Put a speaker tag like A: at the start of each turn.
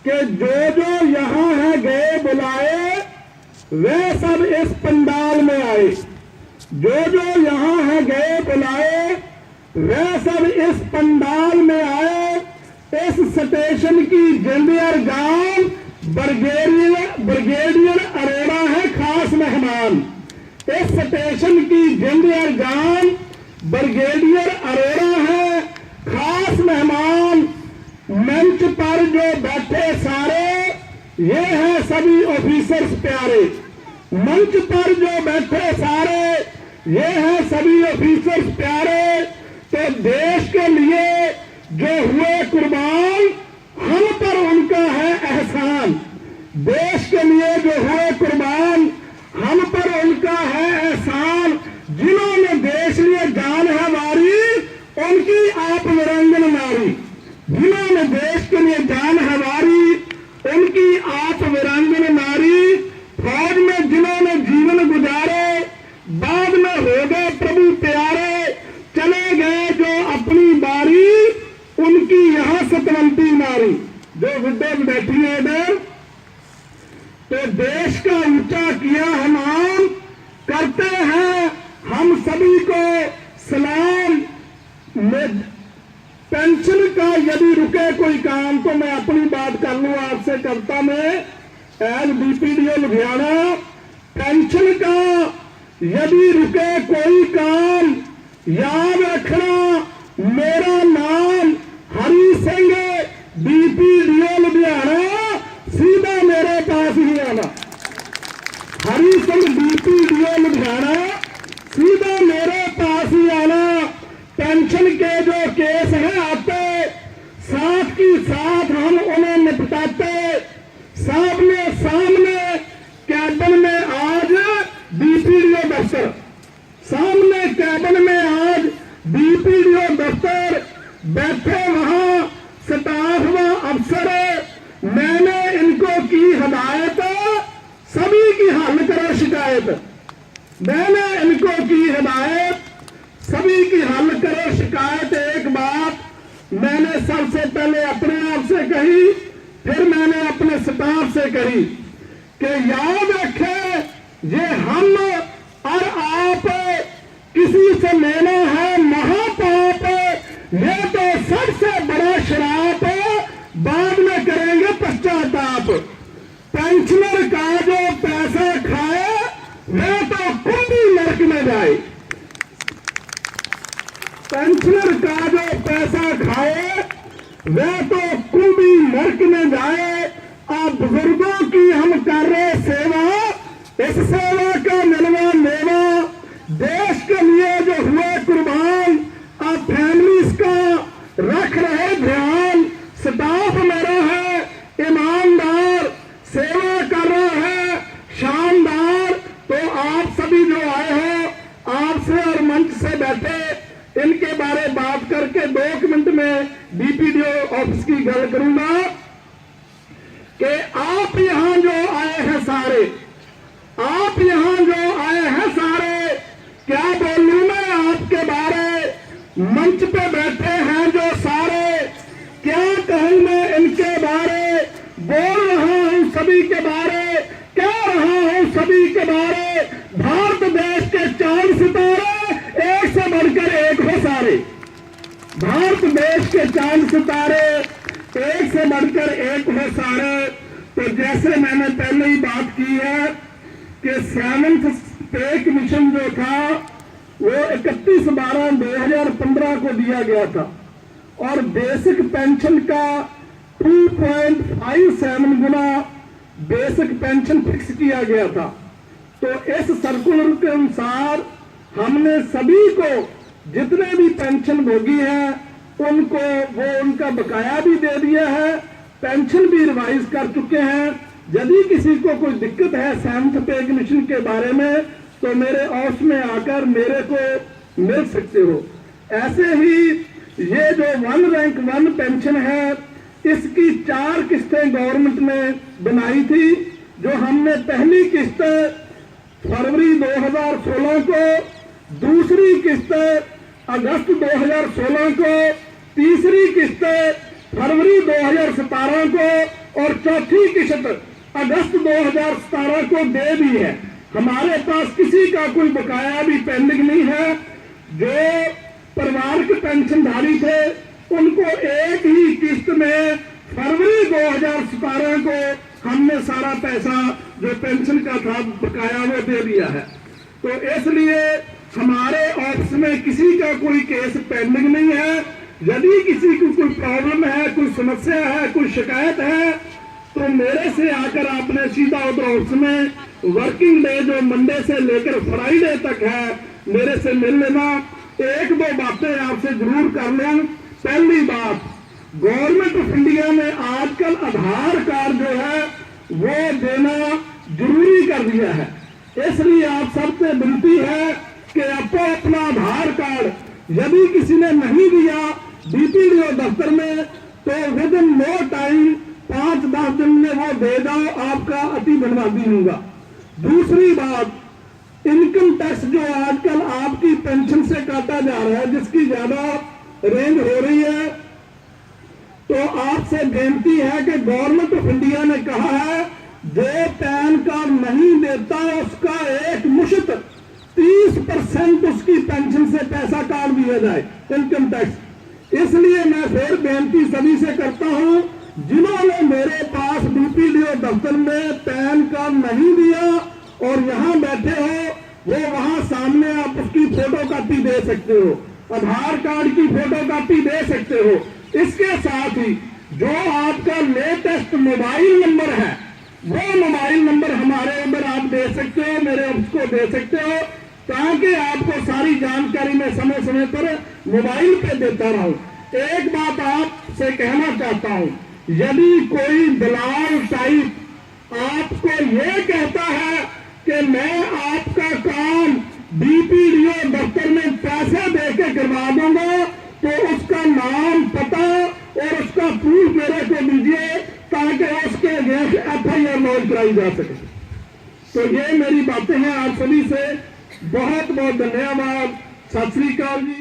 A: कि जो यहाँ है गए बुलाए वे सब इस पंडाल में आए। जो यहाँ है गए बुलाए वे सब इस पंडाल में आए। इस स्टेशन की जिंदियर गांव ब्रिगेडियर अरोड़ा है खास मेहमान। इस स्टेशन की जिंदियर गांव ब्रिगेडियर अरोड़ा है खास मेहमान। मंच पर जो बैठे सारे ये हैं सभी ऑफिसर्स प्यारे। मंच पर जो बैठे सारे ये हैं सभी ऑफिसर्स प्यारे। तो देश के लिए जो हुए कुर्बान हम पर उनका है एहसान। देश के लिए जो हुए कुर्बान हम पर उनका है एहसान। जिन्होंने देश लिए जान है वारी उनकी आप वीरांगन नारी। जिन्होंने देश के लिए जान है वारी उनकी आप वीरांगन नारी। फौज में जिन्होंने जीवन गुजारे बाद में हो गए प्रभु प्यारे। चले गए जो अपनी बारी उनकी यहाँ सतवंती नारी। जो विडोज बैठी है इधर तो देश का ऊंचा किया हम आम करते हैं हम सभी को सलाम। पेंशन का यदि रुके कोई काम तो मैं अपनी बात कर लूं आपसे करता मैं एज बीपीडीओ लुधियाना। पेंशन का यदि रुके कोई काम याद रखना मेरा नाम हरी सिंह बीपीडीओ लुधियाना सीधा मेरे पास ही आना। हरी सिंह बीपीडीओ लुधियाना सीधा मेरे पास ही आना। पेंशन के जो केस हैं आते साथ की साथ हम उन्हें निपटाते। सामने कैबिन में आज बीपीडीओ दफ्तर सामने कैबिन में आज बीपीडीओ दफ्तर बैठे वहां स्टाफ व अफसर। मैंने इनको की हिदायत सभी की हल करो शिकायत। मैंने इनको की हिदायत सभी की हल करो शिकायत। एक बात मैंने सबसे पहले अपने आप से कही फिर मैंने अपने स्टाफ से कही कि याद रखें ये हम और आप किसी से लेना है महापाप। ये तो सबसे बड़ा शराप बाद में करेंगे पश्चाताप। पेंशनर का जो पैसा खाए वह तो कुंभी नरक में जाए। पेंशनर का जो पैसा खाए वह तो कुंभी नरक में जाए। आप बुजुर्गों की हम कर रहे सेवा इस सेवा का मिलवा मेवा। देश के लिए जो हुए कुर्बान आप फैमिलीज का रख रहे ध्यान। स्टाफ मेरा है ईमानदार सेवा कर रहा है शानदार। तो आप सभी जो आए हो आपसे और मंच से बैठे इनके बारे बात करके 2 मिनट में बीपीडीओ ऑफिस की गल करूंगा कि आप यहां जो आए हैं सारे आप यहां जो आए हैं सारे क्या बोलूं मैं आपके बारे। मंच पे बैठे हैं जो सारे क्या कहूं मैं इनके बारे। बोल रहा हूं सभी के बारे कह रहा हूं सभी के बारे। भारत देश के चांद सितारे एक से बढ़कर एक हो सारे। भारत देश के चांद सितारे एक से बढ़कर एक हो सारे। तो जैसे मैंने पहले ही बात की है कि 7th पे कमीशन जो था वो 31/12/2015 को दिया गया था और बेसिक पेंशन का 2.57 गुना बेसिक पेंशन फिक्स किया गया था। तो इस सर्कुलर के अनुसार हमने सभी को जितने भी पेंशन भोगी हैं उनको वो उनका बकाया भी दे दिया है। पेंशन भी रिवाइज कर चुके हैं। यदि किसी को कोई दिक्कत है 7th पे कमीशन के बारे में तो मेरे ऑफिस में आकर मेरे को मिल सकते हो। ऐसे ही ये जो 1 रैंक 1 पेंशन है इसकी 4 किस्तें गवर्नमेंट ने बनाई थी। जो हमने पहली किस्त फरवरी 2016 को, दूसरी किस्त अगस्त 2016 को, तीसरी किस्त फरवरी 2017 को और चौथी किश्त अगस्त 2017 को दे दी है। हमारे पास किसी का कोई बकाया भी पेंडिंग नहीं है। जो परिवार के पेंशनधारी थे उनको एक ही किस्त में फरवरी 2017 को हमने सारा पैसा जो पेंशन का था बकाया वो दे दिया है। तो इसलिए हमारे ऑफिस में किसी का कोई केस पेंडिंग नहीं है। यदि किसी को कोई प्रॉब्लम है, कोई समस्या है, कोई शिकायत है, तो मेरे से आकर आपने सीधा उधर ऑफिस में वर्किंग डे जो मंडे से लेकर फ्राइडे तक है मेरे से मिल लेना। एक दो बातें आपसे जरूर कर लूं। पहली बात, गवर्नमेंट ऑफ इंडिया ने आजकल आधार कार्ड जो है वो देना जरूरी कर दिया है। इसलिए आप सबसे विनती है कि आपको अपना आधार कार्ड यदि किसी ने नहीं दिया डीपीडीओ दफ्तर में तो विद इन नो टाइम 5-10 दिन में वो दे जाओ, आपका अति धन्यवादी होगा। दूसरी बात, इनकम टैक्स जो आजकल आपकी पेंशन से काटा जा रहा है, जिसकी ज्यादा रेंज हो रही है, तो आपसे बेनती है कि गवर्नमेंट ऑफ इंडिया ने कहा है जो पैन कार्ड नहीं देता उसका एक मुश्त 30% उसकी पेंशन से पैसा काट दिया जाए, इनकम टैक्स। इसलिए मैं फिर बेनती सभी से करता हूं, जिन्होंने मेरे पास डीपीडीओ दफ्तर में पैन कार्ड नहीं दिया और यहां बैठे हो, वो वहां सामने आप उसकी फोटो कॉपी दे सकते हो, आधार कार्ड की फोटो कॉपी दे सकते हो। इसके साथ ही जो आपका लेटेस्ट मोबाइल नंबर है वो मोबाइल नंबर हमारे उधर आप दे सकते हो, मेरे ऑफिस को दे सकते हो, ताकि आपको सारी जानकारी मैं समय समय पर मोबाइल पे देता रहूं। एक बात आपसे कहना चाहता हूं, यदि कोई दलाल टाइप आपको ये कहता है कि मैं आपका काम डीपीडीओ दफ्तर में पैसे देके करवा दूंगा, तो उसका नाम, पता और उसका प्रूफ मेरे को दीजिए ताकि उसके अगेंस्ट FIR लॉन्च कराई जा सके। तो ये मेरी बातें हैं। आप सभी से बहुत बहुत धन्यवाद। सत श्री अकाल जी।